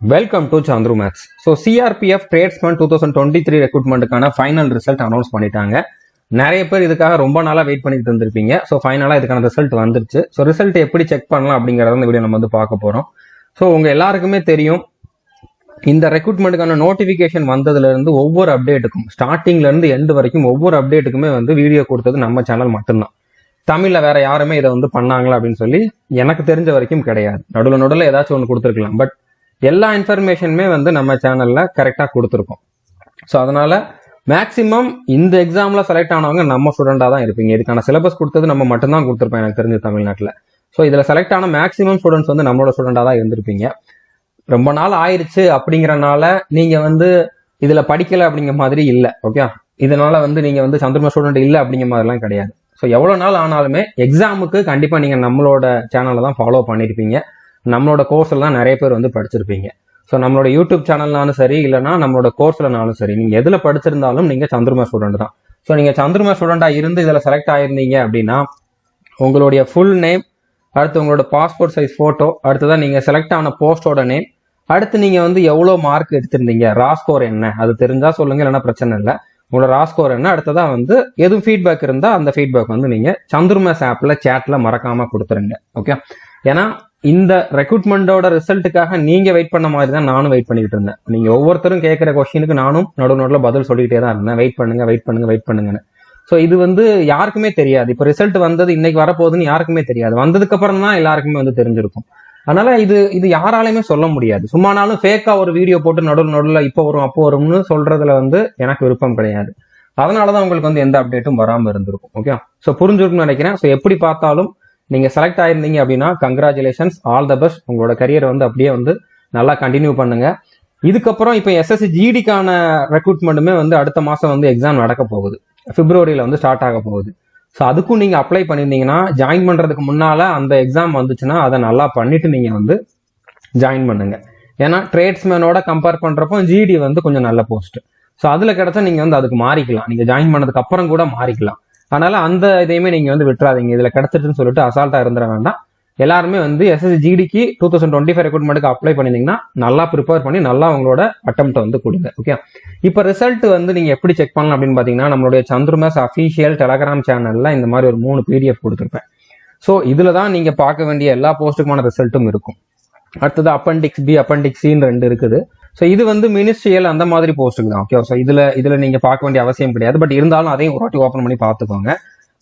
Welcome to Chandru maths. So CRPF tradesman 2023 ரெக்ரூட்மெண்ட்டுக்கான final result announce பண்ணிட்டாங்க. நிறைய பேர் இதுக்காக ரொம்ப நாளாக வெயிட் பண்ணிட்டு இருந்திருப்பீங்க. ஸோ ஃபைனலாக இதுக்கான ரிசல்ட் வந்துருச்சு. ஸோ ரிசல்ட் எப்படி செக் பண்ணலாம் அப்படிங்கிறத இந்த வீடியோ நம்ம வந்து பார்க்க போகிறோம். ஸோ உங்கள் எல்லாருக்குமே தெரியும், இந்த ரெக்ரூட்மெண்ட்டுக்கான நோட்டிஃபிகேஷன் வந்ததுலேருந்து ஒவ்வொரு அப்டேட்டுக்கும் ஸ்டார்டிங்லேருந்து எண்டு வரைக்கும் ஒவ்வொரு அப்டேட்டுக்குமே வந்து வீடியோ கொடுத்தது நம்ம சேனல் மட்டும்தான். தமிழில் வேற யாருமே இதை வந்து பண்ணாங்களா அப்படின்னு சொல்லி எனக்கு தெரிஞ்ச வரைக்கும் கிடையாது. நடுவில் ஏதாச்சும் ஒன்று கொடுத்துருக்கலாம், பட் எல்லா இன்ஃபர்மேஷனுமே வந்து நம்ம சேனல்ல கரெக்டா கொடுத்துருக்கோம். ஸோ அதனால மேக்சிமம் இந்த எக்ஸாம்ல செலக்ட் ஆனவங்க நம்ம ஸ்டூடெண்டா தான் இருப்பீங்க. இதுக்கான சிலபஸ் கொடுத்தது நம்ம மட்டும்தான் கொடுத்துருப்போம் எனக்கு தெரிஞ்ச தமிழ்நாட்டில். ஸோ இதுல செலக்ட் ஆன மேக்சிமம் ஸ்டூடெண்ட்ஸ் வந்து நம்மளோட ஸ்டூடெண்டா தான் இருந்திருப்பீங்க. ரொம்ப நாள் ஆயிடுச்சு அப்படிங்கறனால நீங்க வந்து இதுல படிக்கல அப்படிங்கிற மாதிரி இல்லை. ஓகே, இதனால வந்து நீங்க வந்து சந்திரமா ஸ்டூடெண்ட் இல்லை அப்படிங்கிற மாதிரிலாம் கிடையாது. ஸோ எவ்வளவு நாள் ஆனாலுமே எக்ஸாமுக்கு கண்டிப்பா நீங்க நம்மளோட சேனலை தான் ஃபாலோ பண்ணிருப்பீங்க. நம்மளோட கோர்ஸ்ல தான் நிறைய பேர் வந்து படிச்சிருப்பீங்க. ஸோ நம்மளோட யூடியூப் சேனல்னாலும் சரி, இல்லைனா நம்மளோட கோர்ஸ்லனாலும் சரி, நீங்க எதுல படிச்சிருந்தாலும் நீங்க சந்திரமா ஸ்டூடெண்ட் தான். ஸோ நீங்க சந்திரமா ஸ்டூடெண்டா இருந்து இதுல செலக்ட் ஆயிருந்தீங்க அப்படின்னா உங்களுடைய ஃபுல் நேம், அடுத்து உங்களோட பாஸ்போர்ட் சைஸ் போட்டோ, அடுத்ததான் நீங்க செலக்ட் ஆன போஸ்டோட நேம், அடுத்து நீங்க வந்து எவ்வளவு மார்க் எடுத்திருந்தீங்க, ரா ஸ்கோர் என்ன அது தெரிஞ்சா சொல்லுங்க, இல்லைன்னா பிரச்சனை இல்லை. உங்களோட ரா ஸ்கோர் என்ன, அடுத்ததான் வந்து எதுவும் ஃபீட்பேக் இருந்தா அந்த ஃபீட்பேக் வந்து நீங்க சந்திரமாஸ் ஆப்ல சேட்ல மறக்காம கொடுத்துருங்க. ஓகே, ஏன்னா இந்த ரெக்ரூட்மெண்டோட ரிசல்ட்டுக்காக நீங்க வெயிட் பண்ண மாதிரி தான் நானும் வெயிட் பண்ணிட்டு இருந்தேன். நீங்க ஒவ்வொருத்தரும் கேட்கிற கொஸ்டினுக்கு நானும் நடுவில் பதில் சொல்லிக்கிட்டே தான் இருந்தேன். வெயிட் பண்ணுங்கன்னு. ஸோ இது வந்து யாருக்குமே தெரியாது. இப்போ ரிசல்ட் வந்தது இன்னைக்கு வரப்போகுதுன்னு யாருக்குமே தெரியாது. வந்ததுக்கு அப்புறம் தான் எல்லாருக்குமே வந்து தெரிஞ்சிருக்கும். அதனால இது யாராலையுமே சொல்ல முடியாது. சும்மானாலும் ஃபேக்கா ஒரு வீடியோ போட்டு நடுவில் இப்போ வரும் அப்போ வரும்னு சொல்றதுல வந்து எனக்கு விருப்பம் கிடையாது. அதனாலதான் உங்களுக்கு வந்து எந்த அப்டேட்டும் வராம இருந்திருக்கும். ஓகே, ஸோ புரிஞ்சிருக்கும்னு நினைக்கிறேன். ஸோ எப்படி பார்த்தாலும் நீங்க செலக்ட் ஆயிருந்தீங்க அப்படின்னா கங்க்ராச்சுலேஷன்ஸ், ஆல் த பெஸ்ட். உங்களோட கரியர் வந்து அப்படியே வந்து நல்லா கண்டினியூ பண்ணுங்க. இதுக்கப்புறம் இப்போ எஸ்எஸ்சி ஜிடிக்கான ரெக்ரூட்மெண்ட்டுமே வந்து அடுத்த மாசம் வந்து எக்ஸாம் நடக்க போகுது. பிப்ரவரியில வந்து ஸ்டார்ட் ஆக போகுது. ஸோ அதுக்கும் நீங்க அப்ளை பண்ணியிருந்தீங்கன்னா ஜாயின் பண்றதுக்கு முன்னால அந்த எக்ஸாம் வந்துச்சுன்னா அதை நல்லா பண்ணிட்டு நீங்க வந்து ஜாயின் பண்ணுங்க. ஏன்னா ட்ரேட்ஸ்மேனோட கம்பேர் பண்றப்போ ஜிடி வந்து கொஞ்சம் நல்ல போஸ்ட். ஸோ அதுல கிடைச்சா நீங்க வந்து அதுக்கு மாறிக்கலாம். நீங்க ஜாயின் பண்ணதுக்கு அப்புறம் கூட மாறிக்கலாம். அதனால அந்த இதையுமே நீங்க வந்து விட்டுறாதீங்க. இதுல கிடைச்சிட்டுன்னு சொல்லிட்டு அசால்ட்டா இருந்துட வேண்டாம். எல்லாருமே வந்து எஸ்எஸ்சி ஜிடிக்கு 2025 ரெக்ரூட்மெண்ட்டுக்கு அப்ளை பண்ணிருந்தீங்கன்னா நல்லா ப்ரிப்பேர் பண்ணி நல்லா உங்களோட அட்டெம்ப்ட் வந்து கொடுங்க. ஓகே, இப்போ ரிசல்ட் வந்து நீங்க எப்படி செக் பண்ணலாம் அப்படின்னு பாத்தீங்கன்னா நம்மளுடைய சந்திரமாஸ் அஃபீஷியல் டெலகிராம் சேனல்ல இந்த மாதிரி ஒரு 3 PDF கொடுத்துருப்பேன். ஸோ இதுல தான் நீங்க பார்க்க வேண்டிய எல்லா போஸ்ட்டுக்குமான ரிசல்ட்டும் இருக்கும். அடுத்தது அப்பெண்டிக்ஸ் பி, அப்பெண்டிக்ஸ் சின்னு 2 இருக்குது. ஸோ இது வந்து மினிஸ்ட்ரியல் அந்த மாதிரி போஸ்ட்டுக்கு தான். ஓகே, ஸோ இதுல நீங்க பார்க்க வேண்டிய அவசியம் கிடையாது. பட் இருந்தாலும் அதையும் ஒரு வாட்டி ஓப்பன் பண்ணி பார்த்துக்கோங்க.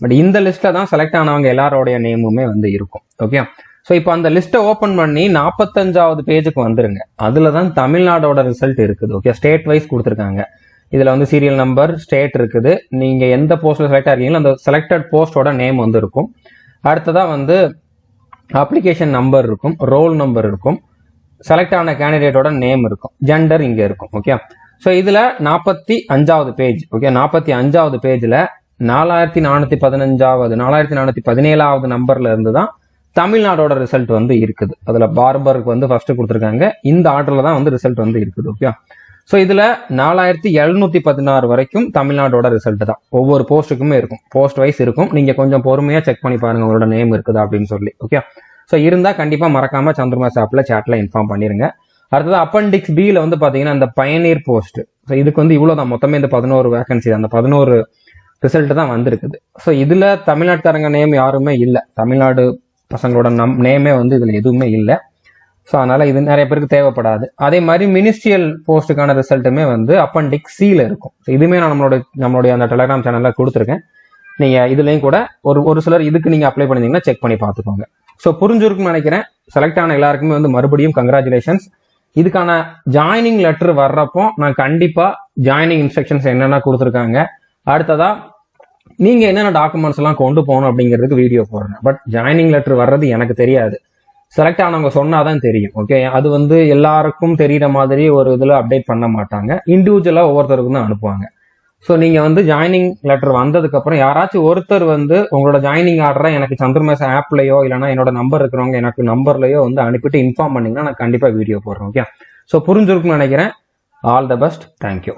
பட் இந்த லிஸ்ட்ல தான் செலக்ட் ஆனவங்க எல்லாரோடைய நேமுமே வந்து இருக்கும். ஓகே, ஸோ இப்போ அந்த லிஸ்ட்டை ஓப்பன் பண்ணி 45வது பேஜுக்கு வந்துருங்க. அதுல தான் தமிழ்நாடோட ரிசல்ட் இருக்குது. ஓகே, ஸ்டேட் வைஸ் கொடுத்துருக்காங்க. இதுல வந்து சீரியல் நம்பர், ஸ்டேட் இருக்குது. நீங்க எந்த போஸ்ட்ல செலக்ட் ஆகிறீங்களோ அந்த செலக்டட் போஸ்டோட நேம் வந்து இருக்கும். அடுத்ததான் வந்து அப்ளிகேஷன் நம்பர் இருக்கும், ரோல் நம்பர் இருக்கும், செலக்ட் ஆன கேண்டிடேட்டோட நேம் இருக்கும், ஜெண்டர் இங்க இருக்கும். ஓகே, ஸோ இதுல 45வது பேஜ். ஓகே, 45வது பேஜ்ல 4417வது நம்பர்ல இருந்து தான் தமிழ்நாடோட ரிசல்ட் வந்து இருக்குது. அதுல பார்பருக்கு வந்து ஃபர்ஸ்ட் கொடுத்துருக்காங்க. இந்த ஆர்டர்ல தான் வந்து ரிசல்ட் வந்து இருக்குது. ஓகே, ஸோ இதுல 4716 வரைக்கும் தமிழ்நாடோட ரிசல்ட் தான். ஒவ்வொரு போஸ்ட்டுக்குமே இருக்கும், போஸ்ட் வைஸ் இருக்கும். நீங்க கொஞ்சம் பொறுமையா செக் பண்ணி பாருங்க உங்களோட நேம் இருக்குதா அப்படின்னு சொல்லி. ஓகே, ஸோ இருந்தா கண்டிப்பா மறக்காம சந்திரமாஸ் ஆப்ல சேட்ல இன்ஃபார்ம் பண்ணிருங்க. அடுத்தது அப்பெண்டிக்ஸ் பில வந்து பாத்தீங்கன்னா இந்த பயனீர் போஸ்ட். ஸோ இதுக்கு வந்து இவ்வளவுதான், மொத்தமே இந்த 11 வேகன்சி, அந்த 11 ரிசல்ட் தான் வந்திருக்குது. ஸோ இதுல தமிழ்நாட்டுக்காரங்க நேம் யாருமே இல்லை. தமிழ்நாடு பசங்களோட நேமே வந்து இதுல எதுவுமே இல்லை. ஸோ அதனால இது நிறைய பேருக்கு தேவைப்படாது. அதே மாதிரி மினிஸ்ட்ரியல் போஸ்ட்டுக்கான ரிசல்ட்டுமே வந்து அப்பெண்டிக்ஸ் சில இருக்கும். இதுவுமே நான் நம்மளுடைய அந்த டெலிகிராம் சேனல்ல கொடுத்துருக்கேன். நீங்க இதுலயும் கூட ஒரு சிலர் இதுக்கு நீங்க அப்ளை பண்ணிருந்தீங்கன்னா செக் பண்ணி பார்த்துக்கோங்க. ஸோ புரிஞ்சிருக்குன்னு நினைக்கிறேன். செலக்ட் ஆன எல்லாருக்குமே வந்து மறுபடியும் கங்க்ராச்சுலேஷன்ஸ். இதுக்கான ஜாயினிங் லெட்டர் வர்றப்போ நான் கண்டிப்பா ஜாயினிங் இன்ஸ்ட்ரக்ஷன்ஸ் என்னென்ன கொடுத்துருக்காங்க, அடுத்ததா நீங்க என்னென்ன டாக்குமெண்ட்ஸ் எல்லாம் கொண்டு போகணும் அப்படிங்கிறதுக்கு வீடியோ போடுறேன். பட் ஜாயினிங் லெட்டர் வர்றது எனக்கு தெரியாது, செலக்ட் ஆனவங்க சொன்னாதான் தெரியும். ஓகே, அது வந்து எல்லாருக்கும் தெரியுற மாதிரி ஒரு இதுல அப்டேட் பண்ண மாட்டாங்க. இண்டிவிஜுவலா ஒவ்வொருத்தருக்கும் தான் அனுப்புவாங்க. ஸோ நீங்க வந்து ஜாயினிங் லெட்டர் வந்ததுக்கு அப்புறம் யாராச்சும் ஒருத்தர் வந்து உங்களோட ஜாயினிங் ஆர்டரை எனக்கு சந்திரமாஸ் ஆப்லயோ இல்லைன்னா என்னோட நம்பர் இருக்கிறவங்க எனக்கு நம்பர்லயோ வந்து அனுப்பிட்டு இன்ஃபார்ம் பண்ணீங்கன்னா நான் கண்டிப்பா வீடியோ போடுறேன். ஓகே, ஸோ புரிஞ்சிருக்குன்னு நினைக்கிறேன். All the best, thank you.